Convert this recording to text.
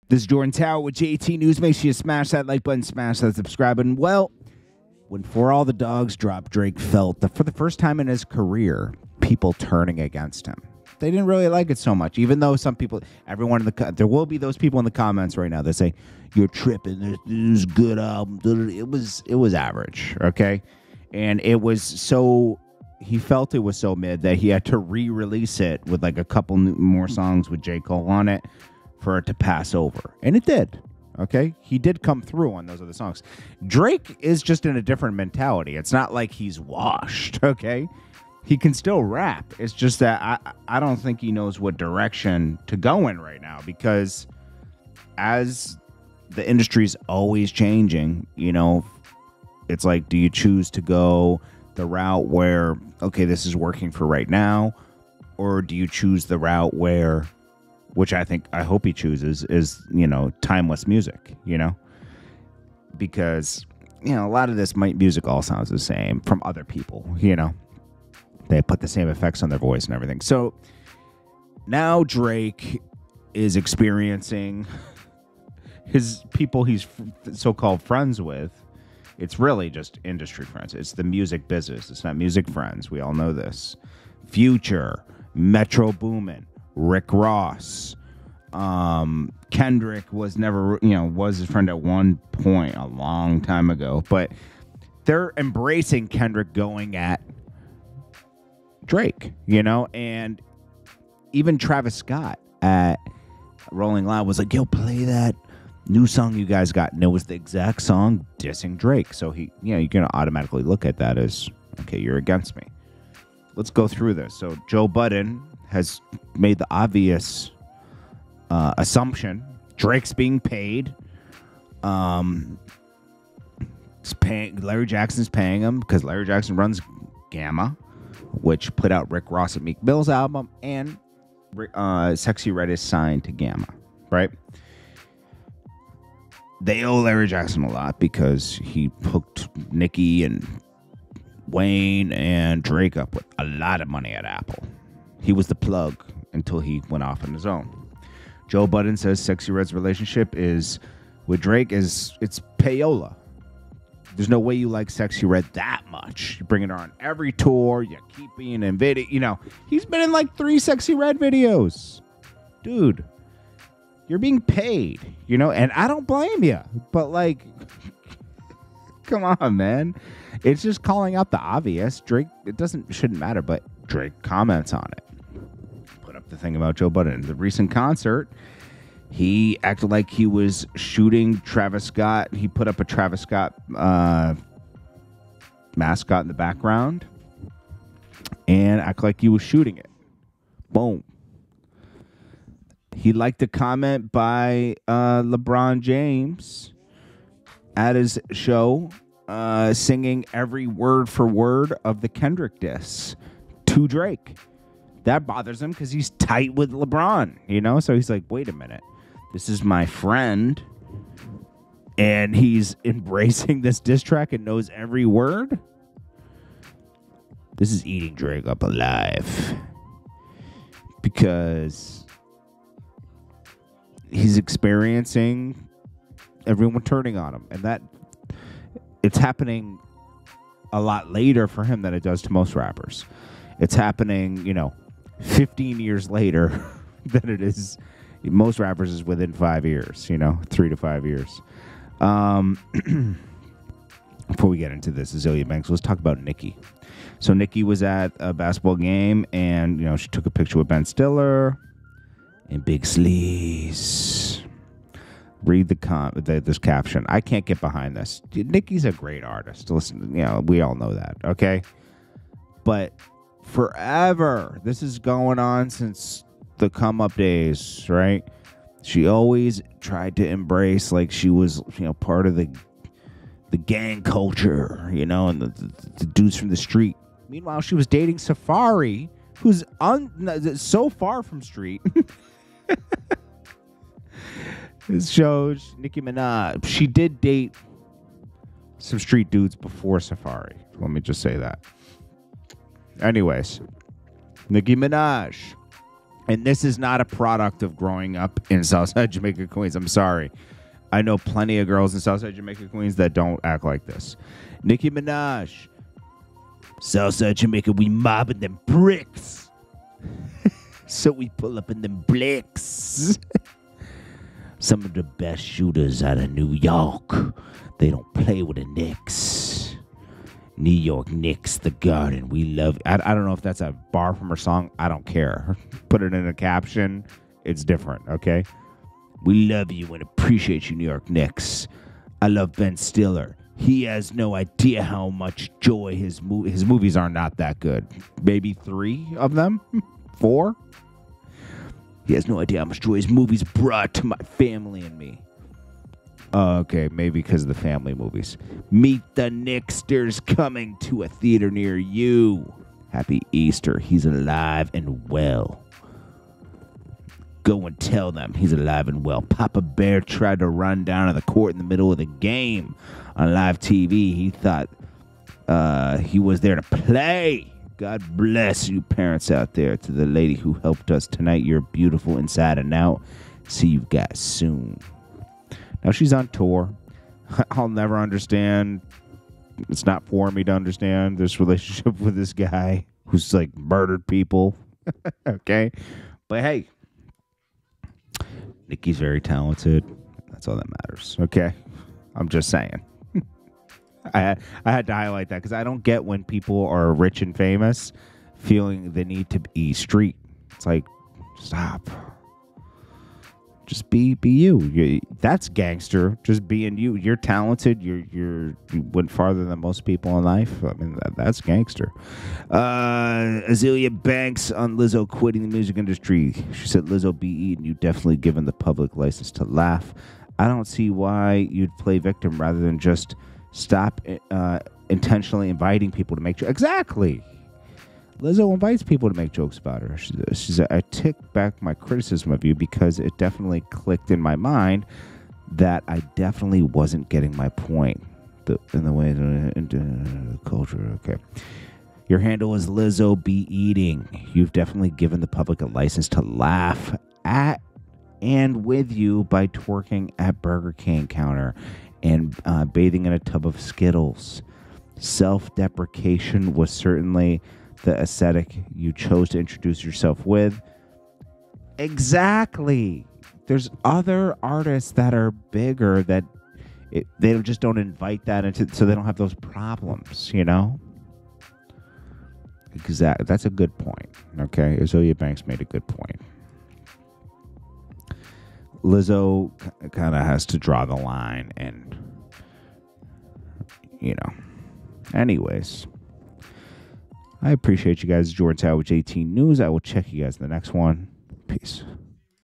This is Jordan Tower with JT News. Make sure you smash that like button, smash that subscribe button. Well, when For All the Dogs dropped, Drake felt that for the first time in his career, people turning against him. They didn't really like it so much, even though some people, everyone in the, there will be those people in the comments right now that say, you're tripping, this is a good album. It was average, okay? And it was so, he felt it was so mid that he had to re-release it with like a couple more songs with J. Cole on it for it to pass over. And it did, okay? He did come through on those other songs. Drake is just in a different mentality. It's not like he's washed, okay? He can still rap. It's just that I don't think he knows what direction to go in right now, because as the industry's always changing, you know, it's like, do you choose to go the route where, okay, this is working for right now, or do you choose the route where, which I hope he chooses, is, you know, timeless music, you know? Because, you know, a lot of this music all sounds the same from other people, you know? They put the same effects on their voice and everything. So now Drake is experiencing his people he's so-called friends with. It's really just industry friends. It's the music business. It's not music friends. We all know this. Future, Metro Boomin, Rick Ross, Kendrick was never, you know, was his friend at one point a long time ago. But they're embracing Kendrick going at Drake, you know, and even Travis Scott at Rolling Loud was like, yo, play that new song you guys got. And it was the exact song dissing Drake. So he, you know, you're going to automatically look at that as, okay, you're against me. Let's go through this. So Joe Budden has made the obvious assumption Drake's being paid. Larry Jackson's paying him because Larry Jackson runs Gamma, which put out Rick Ross and Meek Mill's album, and Sexy Red is signed to Gamma, right? They owe Larry Jackson a lot because he hooked Nicki and Wayne and Drake up with a lot of money at Apple. He was the plug until he went off on his own. Joe Budden says Sexy Red's relationship is with Drake it's payola. There's no way you like Sexy Red that much. You bring it on every tour. You keep being in video. You know, he's been in like 3 Sexy Red videos. Dude, you're being paid, you know, and I don't blame you. But like, come on, man. It's just calling out the obvious. Drake, shouldn't matter, but Drake comments on it. Put up the thing about Joe Budden. The recent concert, he acted like he was shooting Travis Scott. He put up a Travis Scott mascot in the background and acted like he was shooting it. Boom. He liked a comment by LeBron James at his show, singing every word for word of the Kendrick diss to Drake. That bothers him because he's tight with LeBron, you know? So he's like, wait a minute. This is my friend, and he's embracing this diss track and knows every word? This is eating Drake up alive. Because he's experiencing everyone turning on him. And that it's happening a lot later for him than it does to most rappers. It's happening, you know, 15 years later than it is. Most rappers is within 5 years, you know, 3 to 5 years. Before we get into this, Azealia Banks, let's talk about Nicki. So Nicki was at a basketball game, and, you know, she took a picture with Ben Stiller and Big Sleaze. Read this caption. I can't get behind this. Nicki's a great artist. Listen, you know, we all know that, okay? But forever, this is going on since the come up days, right? She always tried to embrace like she was, you know, part of the gang culture, you know, and the dudes from the street. Meanwhile, she was dating Safari, who's so far from street. This shows Nicki Minaj. She did date some street dudes before Safari. Let me just say that. Anyways, Nicki Minaj And this is not a product of growing up in Southside Jamaica, Queens. I'm sorry. I know plenty of girls in Southside Jamaica, Queens that don't act like this. Nicki Minaj. Southside Jamaica, we mobbing them bricks. So we pull up in them blicks. Some of the best shooters out of New York. They don't play with the Knicks. New York Knicks, the Garden. We love. I don't know if that's a bar from her song. I don't care. Put it in a caption. It's different, okay? We love you and appreciate you, New York Knicks. I love Ben Stiller. He has no idea how much joy his movies are not that good. Maybe 3 of them? 4? He has no idea how much joy his movies brought to my family and me. Okay, maybe because of the family movies. Meet the Knicksters coming to a theater near you. Happy Easter. He's alive and well. Go and tell them he's alive and well. Papa Bear tried to run down to the court in the middle of the game on live TV. He thought he was there to play. God bless you parents out there. To the lady who helped us tonight, you're beautiful inside and out. See you guys soon. Now she's on tour. I'll never understand. It's not for me to understand this relationship with this guy who's like murdered people. Okay. But hey, Nicki's very talented. That's all that matters. Okay. I'm just saying. I had to highlight that because I don't get when people are rich and famous feeling the need to be street. It's like, stop. Just be you. That's gangster. Just being you. You're talented. You went farther than most people in life. I mean, that's gangster. Azealia Banks on Lizzo quitting the music industry. She said, Lizzo be eaten. You definitely given the public license to laugh. I don't see why you'd play victim rather than just stop intentionally inviting people to make jokes. Exactly. Lizzo invites people to make jokes about her. She's I take back my criticism of you because it definitely clicked in my mind that I definitely wasn't getting my point in the way into culture. Okay. Your handle is Lizzo be eating. You've definitely given the public a license to laugh at and with you by twerking at Burger King counter and bathing in a tub of Skittles. Self-deprecation was certainly the aesthetic you chose to introduce yourself with. Exactly. There's other artists that are bigger that they just don't invite that into, so they don't have those problems, you know? Exactly. That's a good point. Okay, Azealia Banks made a good point. Lizzo kind of has to draw the line, and you know. Anyways, I appreciate you guys. Jordan Tower with JT News. I will check you guys in the next one. Peace.